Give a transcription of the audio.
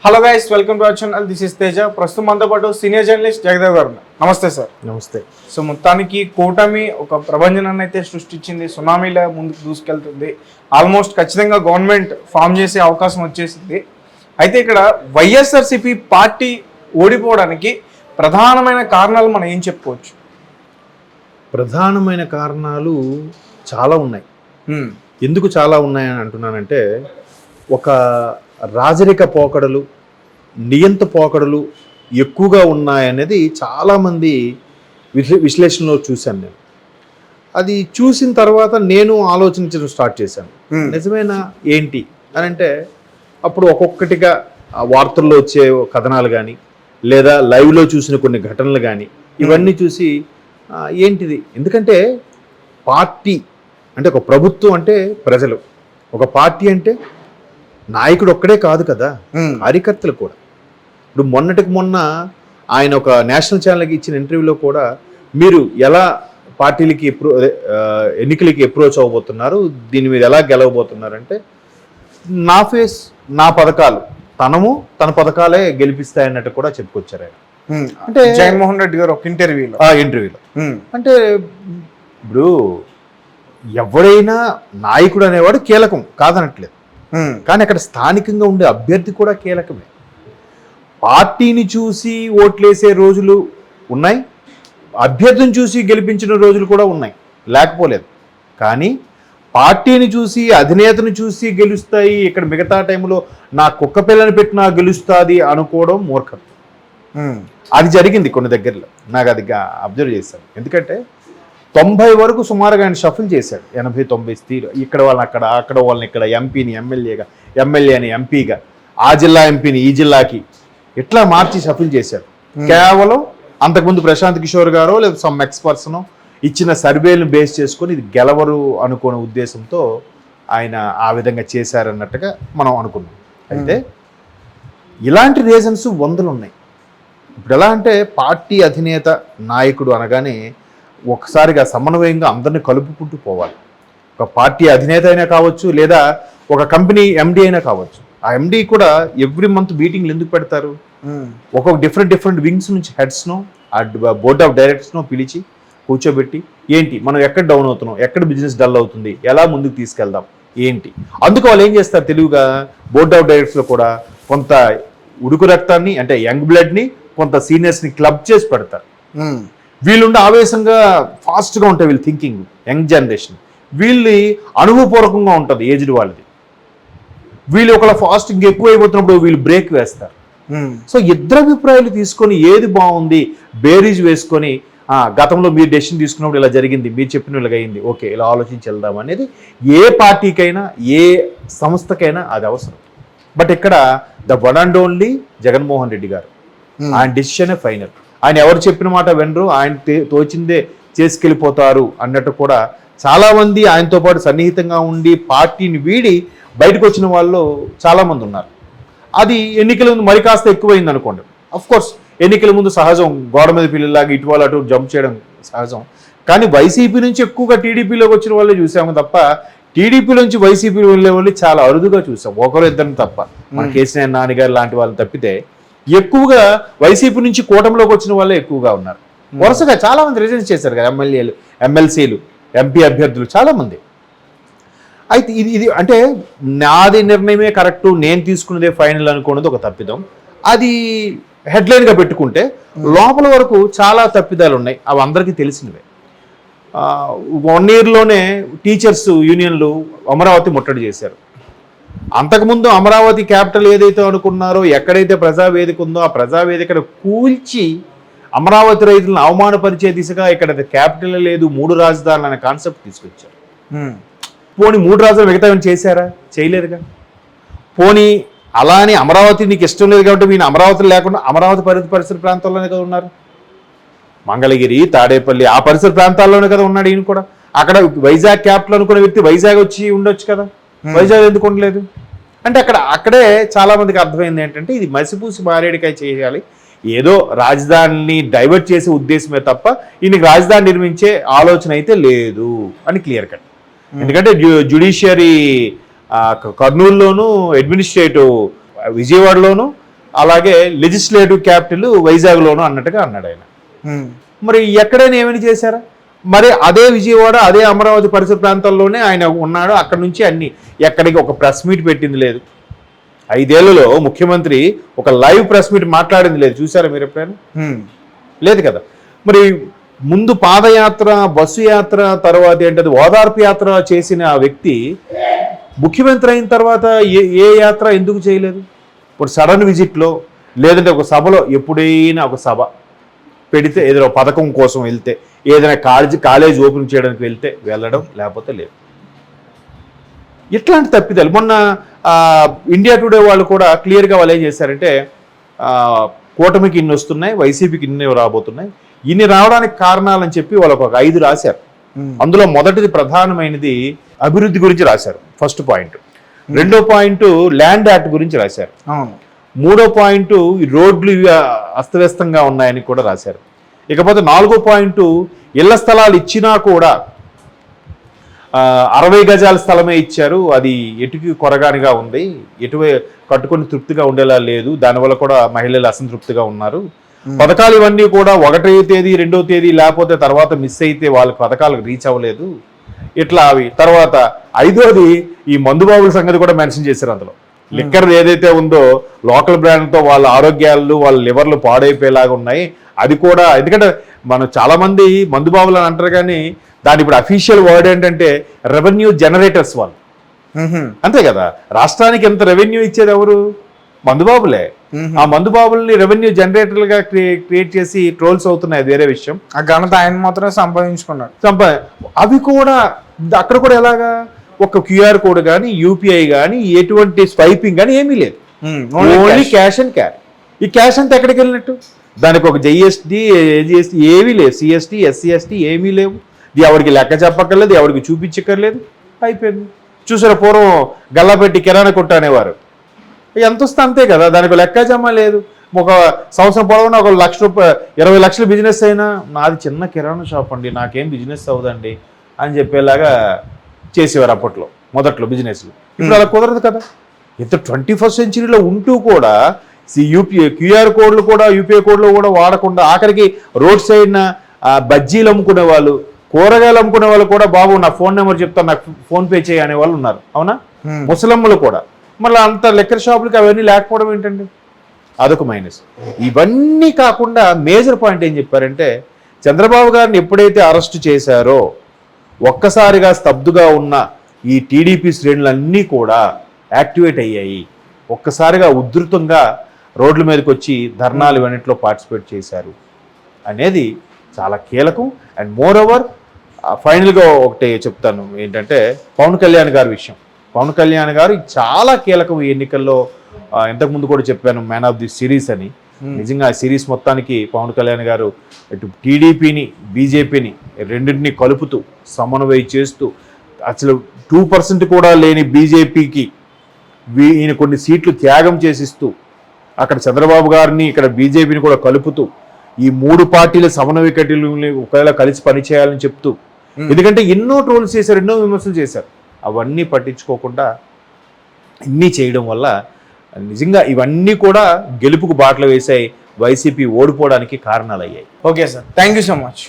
Hello guys, welcome to our channel. This is Teja. ప్రస్తుతం మనతో పాటు సీనియర్ జర్నలిస్ట్ జగదేవ్ గారు. నమస్తే సార్. నమస్తే. సో మొత్తానికి కూటమి ఒక ప్రభంజనాన్ని అయితే సృష్టించింది, సునామీలా ముందుకు దూసుకెళ్తుంది. ఆల్మోస్ట్ ఖచ్చితంగా గవర్నమెంట్ ఫామ్ చేసే అవకాశం వచ్చేసింది. అయితే ఇక్కడ వైఎస్ఆర్సీపీ పార్టీ ఓడిపోవడానికి ప్రధానమైన కారణాలు మనం ఏం చెప్పుకోవచ్చు? ప్రధానమైన కారణాలు చాలా ఉన్నాయి. ఎందుకు చాలా ఉన్నాయని అంటున్నానంటే, ఒక రాజరిక పోకడలు, నియంత పోకడలు ఎక్కువగా ఉన్నాయనేది చాలామంది విశ్లేషణలో చూశాను నేను. అది చూసిన తర్వాత నేను ఆలోచించడం స్టార్ట్ చేశాను. నిజమేనా ఏంటి అని అంటే, అప్పుడు ఒక్కొక్కటిగా వార్తల్లో వచ్చే కథనాలు కానీ, లేదా లైవ్లో చూసిన కొన్ని ఘటనలు కానీ, ఇవన్నీ చూసి ఏంటిది, ఎందుకంటే పార్టీ అంటే ఒక ప్రభుత్వం అంటే ప్రజలు, ఒక పార్టీ అంటే నాయకుడు ఒక్కడే కాదు కదా, కార్యకర్తలు కూడా. ఇప్పుడు మొన్నటికి మొన్న ఆయన ఒక నేషనల్ ఛానల్కి ఇచ్చిన ఇంటర్వ్యూలో కూడా, మీరు ఎలా పార్టీలకి ఎన్నికలకి అప్రోచ్ అవ్వబోతున్నారు, దీని మీద ఎలా గెలవబోతున్నారు అంటే, నా ఫేస్ నా పథకాలు, తన పథకాలే గెలిపిస్తాయన్నట్టు కూడా చెప్పుకొచ్చారు ఆయన. అంటే జగన్మోహన్ రెడ్డి గారు ఒక ఇంటర్వ్యూలో అంటే, ఇప్పుడు ఎవడైనా నాయకుడు అనేవాడు కీలకం కాదనట్లేదు, కానీ అక్కడ స్థానికంగా ఉండే అభ్యర్థి కూడా కీలకమే. పార్టీని చూసి ఓట్లేసే రోజులు ఉన్నాయి, అభ్యర్థిని చూసి గెలిపించిన రోజులు కూడా ఉన్నాయి, లేకపోలేదు. కానీ పార్టీని చూసి, అధినేతను చూసి గెలుస్తాయి, ఇక్కడ మిగతా టైంలో నా కుక్క పిల్లని పెట్టినా గెలుస్తుంది అనుకోవడం మూర్ఖత్వం. అది జరిగింది కొన్ని దగ్గరలో, నాకు అది అబ్జర్వ్ చేశాను. ఎందుకంటే 90 వరకు సుమారుగా ఆయన షఫిల్ చేశాడు, 80-90 స్థితిలో. ఇక్కడ వాళ్ళని అక్కడ వాళ్ళని ఇక్కడ, ఎంపీని ఎమ్మెల్యేగా, ఎమ్మెల్యేని ఎంపీగా, ఆ జిల్లా ఎంపీని ఈ జిల్లాకి, ఇట్లా మార్చి షఫిల్ చేశాడు. కేవలం అంతకుముందు ప్రశాంత్ కిషోర్ గారో లేదా సమ్ ఎక్స్పర్ట్స్నో ఇచ్చిన సర్వేలను బేస్ చేసుకొని ఇది గెలవరు అనుకునే ఉద్దేశంతో ఆయన ఆ విధంగా చేశారన్నట్టుగా మనం అనుకున్నాం. అయితే ఇలాంటి రీజన్స్ వందలు ఉన్నాయి. ఇప్పుడు ఎలా అంటే, పార్టీ అధినేత నాయకుడు అనగానే ఒకసారిగా సమన్వయంగా అందరినీ కలుపుకుంటూ పోవాలి. ఒక పార్టీ అధినేత అయినా కావచ్చు, లేదా ఒక కంపెనీ ఎండి అయినా కావచ్చు. ఆ ఎండి కూడా ఎవ్రీ మంత్ మీటింగ్లు ఎందుకు పెడతారు? ఒక్కొక్క డిఫరెంట్ వింగ్స్ నుంచి హెడ్స్నో, ఆ బోర్డ్ ఆఫ్ డైరెక్టర్స్నో పిలిచి కూర్చోబెట్టి, ఏంటి మనం ఎక్కడ డౌన్ అవుతున్నాం, ఎక్కడ బిజినెస్ డల్ అవుతుంది, ఎలా ముందుకు తీసుకెళ్దాం ఏంటి. అందుకు వాళ్ళు ఏం చేస్తారు, తెలివిగా బోర్డ్ ఆఫ్ డైరెక్టర్స్లో కూడా కొంత ఉడుకు రక్తాన్ని, అంటే యంగ్ బ్లడ్ని, కొంత సీనియర్స్ని క్లబ్ చేసి పెడతారు. వీళ్ళుండి ఆవేశంగా ఫాస్ట్గా ఉంటాయి వీళ్ళు థింకింగ్, యంగ్ జనరేషన్. వీళ్ళది అనుభవపూర్వకంగా ఉంటుంది ఏజ్డ్ వాళ్ళది. వీళ్ళు ఒకళ్ళ ఫాస్ట్ ఇంకెక్కువ అయిపోతున్నప్పుడు వీళ్ళు బ్రేక్ వేస్తారు. సో ఇద్దరు అభిప్రాయాలు తీసుకొని ఏది బాగుంది బేరీజ్ వేసుకొని, గతంలో మీరు డెసిషన్ తీసుకున్నప్పుడు ఇలా జరిగింది, మీరు చెప్పిన ఇలాగ అయింది, ఓకే ఇలా ఆలోచించి వెళ్దాం అనేది ఏ పార్టీకైనా ఏ సంస్థకైనా అది అవసరం. బట్ ఇక్కడ the one and only Jaganmohan Reddy గారు, ఆయన డెసిషనే ఫైనల్. ఆయన ఎవరు చెప్పిన మాట వినరు, ఆయన తోచిందే చేసుకెళ్ళిపోతారు అన్నట్టు కూడా చాలామంది ఆయనతో పాటు సన్నిహితంగా ఉండి పార్టీని వీడి బయటకు వచ్చిన వాళ్ళు చాలామంది ఉన్నారు. అది ఎన్నికల ముందు మరి కాస్త ఎక్కువైంది అనుకోండి. అఫ్కోర్స్ ఎన్నికల ముందు సహజం, గోడ మీద పిల్లలాగా ఇటువాళ్ళు అటు జంప్ చేయడం సహజం. కానీ వైసీపీ నుంచి ఎక్కువగా టీడీపీలోకి వచ్చిన వాళ్ళే చూసాము తప్ప, టీడీపీ నుంచి వైసీపీ వెళ్ళే వాళ్ళు చాలా అరుదుగా చూసాం, ఒకరు ఇద్దరిని తప్ప. మన కేసీఆర్ నాన్నగారు లాంటి వాళ్ళని తప్పితే ఎక్కువగా వైసీపీ నుంచి కూటమిలోకి వచ్చిన వాళ్ళే ఎక్కువగా ఉన్నారు. వరుసగా చాలా మంది రిజైన్ చేశారు కదా, ఎమ్మెల్యేలు, ఎమ్మెల్సీలు, ఎంపీ అభ్యర్థులు చాలామంది. అయితే ఇది అంటే నాది నిర్ణయమే కరెక్టు, నేను తీసుకున్నదే ఫైనల్ అనుకున్నది ఒక తప్పిదం. అది హెడ్లైన్గా పెట్టుకుంటే లోపల వరకు చాలా తప్పిదాలు ఉన్నాయి, అవి అందరికీ తెలిసినవే. 1 yearలోనే టీచర్స్ యూనియన్లు అమరావతి ముట్టడి చేశారు. అంతకుముందు అమరావతి క్యాపిటల్ ఏదైతే అనుకున్నారో, ఎక్కడైతే ప్రజావేదిక ఉందో ఆ ప్రజావేదికను కూల్చి అమరావతి రైతులను అవమానపరిచే దిశగా ఇక్కడ క్యాపిటల్ లేదు, 3 రాజధానులు అనే కాన్సెప్ట్ తీసుకొచ్చారు. పోనీ 3 రాజధానులు మిగతా చేశారా? చేయలేదుగా. పోనీ అలా అని అమరావతి నీకు ఇష్టం లేదు కాబట్టి మీరు అమరావతి లేకుండా అమరావతి పరిసర ప్రాంతాల్లోనే కదా ఉన్నారు. మంగళగిరి, తాడేపల్లి ఆ పరిసర ప్రాంతాల్లోనే కదా ఉన్నాడు ఈయన కూడా. అక్కడ వైజాగ్ క్యాపిటల్ అనుకునే వ్యక్తి వైజాగ్ వచ్చి ఉండొచ్చు కదా, వైజాగ్ ఎందుకు ఉండలేదు అంటే అక్కడే చాలా మందికి అర్థమైంది ఏంటంటే, ఇది మసిపూసి మారేడికాయ చేయాలి, ఏదో రాజధానిని డైవర్ట్ చేసే ఉద్దేశమే తప్ప ఈయనకి రాజధాని నిర్మించే ఆలోచన అయితే లేదు అని క్లియర్ కట్. ఎందుకంటే జ్యుడిషియరీ కర్నూలులోను, అడ్మినిస్ట్రేటివ్ విజయవాడలోను, అలాగే లెజిస్లేటివ్ క్యాపిటల్ వైజాగ్లోనూ అన్నట్టుగా అన్నాడు ఆయన. మరి ఎక్కడైనా ఏమైనా చేశారా? మరి అదే విజయవాడ, అదే అమరావతి పరిసర ప్రాంతాల్లోనే ఆయన ఉన్నాడు. అక్కడ నుంచి అన్ని ఎక్కడికి ఒక ప్రెస్ మీట్ పెట్టింది లేదు. 5 ఏళ్లలో ముఖ్యమంత్రి ఒక లైవ్ ప్రెస్ మీట్ మాట్లాడింది లేదు. చూసారా మీరు ఎప్పుడైనా? లేదు కదా. మరి ముందు పాదయాత్ర, బస్సు యాత్ర, తర్వాత ఏంటది ఓదార్పు యాత్ర చేసిన ఆ వ్యక్తి ముఖ్యమంత్రి అయిన తర్వాత ఏ యాత్ర ఎందుకు చేయలేదు? ఇప్పుడు సడన్ విజిట్లో లేదంటే ఒక సభలో, ఎప్పుడైనా ఒక సభ పెడితే ఏదైనా పథకం కోసం వెళ్తే, ఏదైనా కాలేజ్ ఓపెన్ చేయడానికి వెళ్తే వెళ్ళడం, లేకపోతే లేదు. ఇట్లాంటి తప్పిదాలు మొన్న ఇండియా టుడే వాళ్ళు కూడా క్లియర్గా వాళ్ళు ఏం చేశారంటే, కూటమికి ఇన్ని వస్తున్నాయి, వైసీపీకి ఇన్ని రాబోతున్నాయి, ఇన్ని రావడానికి కారణాలని చెప్పి వాళ్ళకు ఒక 5 రాశారు. అందులో మొదటిది ప్రధానమైనది అభివృద్ధి గురించి రాశారు, ఫస్ట్ పాయింట్. రెండో పాయింట్ ల్యాండ్ యాక్ట్ గురించి రాశారు. మూడో పాయింట్ రోడ్లు అస్తవ్యస్తంగా ఉన్నాయని కూడా రాశారు. ఇకపోతే 4వ పాయింట్ ఇళ్ల స్థలాలు ఇచ్చినా కూడా 60 గజాల స్థలమే ఇచ్చారు, అది ఎటుకి కొరగానిగా ఉంది, కట్టుకొని తృప్తిగా ఉండేలా లేదు, దానివల్ల కూడా మహిళలు అసంతృప్తిగా ఉన్నారు. పథకాలు ఇవన్నీ కూడా 1వ తేదీ 2వ తేదీ లేకపోతే తర్వాత మిస్ అయితే వాళ్ళకి పథకాలకు రీచ్ అవ్వలేదు, ఇట్లా అవి. తర్వాత 5వది ఈ మందుబాబుల సంగతి కూడా మెన్షన్ చేశారు. అందులో లిక్కర్ ఏదైతే ఉందో లోకల్ బ్రాండ్తో వాళ్ళ ఆరోగ్యాలు, వాళ్ళ లివర్లు పాడైపోయేలాగా ఉన్నాయి. అది కూడా, ఎందుకంటే మనం చాలా మంది మందుబాబులు అని అంటారు, కానీ దాని ఇప్పుడు అఫీషియల్ వర్డ్ ఏంటంటే రెవెన్యూ జనరేటర్స్ వాళ్ళు. అంతే కదా, రాష్ట్రానికి ఎంత రెవెన్యూ ఇచ్చేది ఎవరు? మందుబాబులే. ఆ మందుబాబుల్ని రెవెన్యూ జనరేటర్లుగా క్రియేట్ చేసి ట్రోల్స్ అవుతున్నాయి, వేరే విషయం. ఆ ఘనత ఆయన మాత్రమే సంపాదించుకున్నాడు. అవి కూడా అక్కడ కూడా ఎలాగా, ఒక క్యూఆర్ కోడ్ కానీ, యూపీఐ కానీ, ఎటువంటి స్వైపింగ్ కానీ ఏమీ లేదు, ఓన్లీ క్యాష్ అండ్ క్యారీ. ఈ క్యాష్ అంతా ఎక్కడికి వెళ్ళినట్టు? దానికి ఒక జిఎస్టీ, ఏజిఎస్టీ ఏమీ లేవు, సిఎస్టీ, ఎస్సీఎస్టీ ఏమీ లేవు. ఎవరికి లెక్క చెప్పక్కర్లేదు, ఎవరికి చూపించక్కర్లేదు, అయిపోయింది. చూసారా, పూర్వం గల్లాపెట్టి కిరాణా కొట్టు అనేవారు, ఎంత వస్తే అంతే కదా, దానికి లెక్క జమ లేదు. ఒక సంవత్సరం పొడవునా ఒక 1 లక్ష రూపాయలు, 20 లక్షల బిజినెస్ అయినా నాది చిన్న కిరాణా షాప్ అండి, నాకేం బిజినెస్ అవుదండి అని చెప్పేలాగా చేసేవారు అప్పట్లో, మొదట్లో బిజినెస్లు. ఇప్పుడు అలా కుదరదు కదా. ఇంత 21st సెంచరీలో ఉంటూ కూడా క్యూఆర్ కోడ్లు కూడా, యూపీఐ కోడ్లు కూడా వాడకుండా, ఆఖరికి రోడ్ సైడ్న బజ్జీలు అమ్ముకునే వాళ్ళు, కూరగాయలు అమ్ముకునే వాళ్ళు కూడా, బాబు నా ఫోన్ నెంబర్ చెప్తాను, నాకు ఫోన్పే చేయ అనే వాళ్ళు ఉన్నారు. అవునా? ముసలమ్మలు కూడా. మళ్ళీ అంత లెక్కర్ షాపులకి అవన్నీ లేకపోవడం ఏంటండి? అదొక మైనస్. ఇవన్నీ కాకుండా మేజర్ పాయింట్ ఏం చెప్పారంటే, చంద్రబాబు గారిని ఎప్పుడైతే అరెస్ట్ చేశారో ఒక్కసారిగా స్తబ్దుగా ఉన్న ఈ టీడీపీ శ్రేణులన్నీ కూడా యాక్టివేట్ అయ్యాయి. ఒక్కసారిగా ఉధృతంగా రోడ్ల మీదకి వచ్చి ధర్నాలు ఇవన్నింటిలో పార్టిసిపేట్ చేశారు అనేది చాలా కీలకం. అండ్ మోర్ ఓవర్ ఫైనల్గా ఒకటి చెప్తాను ఏంటంటే, పవన్ కళ్యాణ్ గారి విషయం. పవన్ కళ్యాణ్ గారు చాలా కీలకం ఈ ఎన్నికల్లో. ఇంతకుముందు కూడా చెప్పాను, మ్యాన్ ఆఫ్ ది సిరీస్ అని. నిజంగా ఆ సిరీస్ మొత్తానికి పవన్ కళ్యాణ్ గారు ఇటు టీడీపీని, బీజేపీని రెండింటిని కలుపుతూ, సమన్వయం చేస్తూ, అసలు 2% కూడా లేని బీజేపీకి ఈయన కొన్ని సీట్లు త్యాగం చేసిస్తూ, అక్కడ చంద్రబాబు గారిని, ఇక్కడ బీజేపీని కూడా కలుపుతూ, ఈ 3 పార్టీల సమన్వయకటులు ఒకవేళ కలిసి పనిచేయాలని చెప్తూ, ఎందుకంటే ఎన్నో ట్రోల్స్ చేశారు, ఎన్నో విమర్శలు చేశారు, అవన్నీ పట్టించుకోకుండా ఇన్ని చేయడం వల్ల నిజంగా ఇవన్నీ కూడా గెలుపుకు బాటలు వేసాయి, వైసీపీ ఓడిపోవడానికి కారణాలు అయ్యాయి. Okay sir, thank you so much.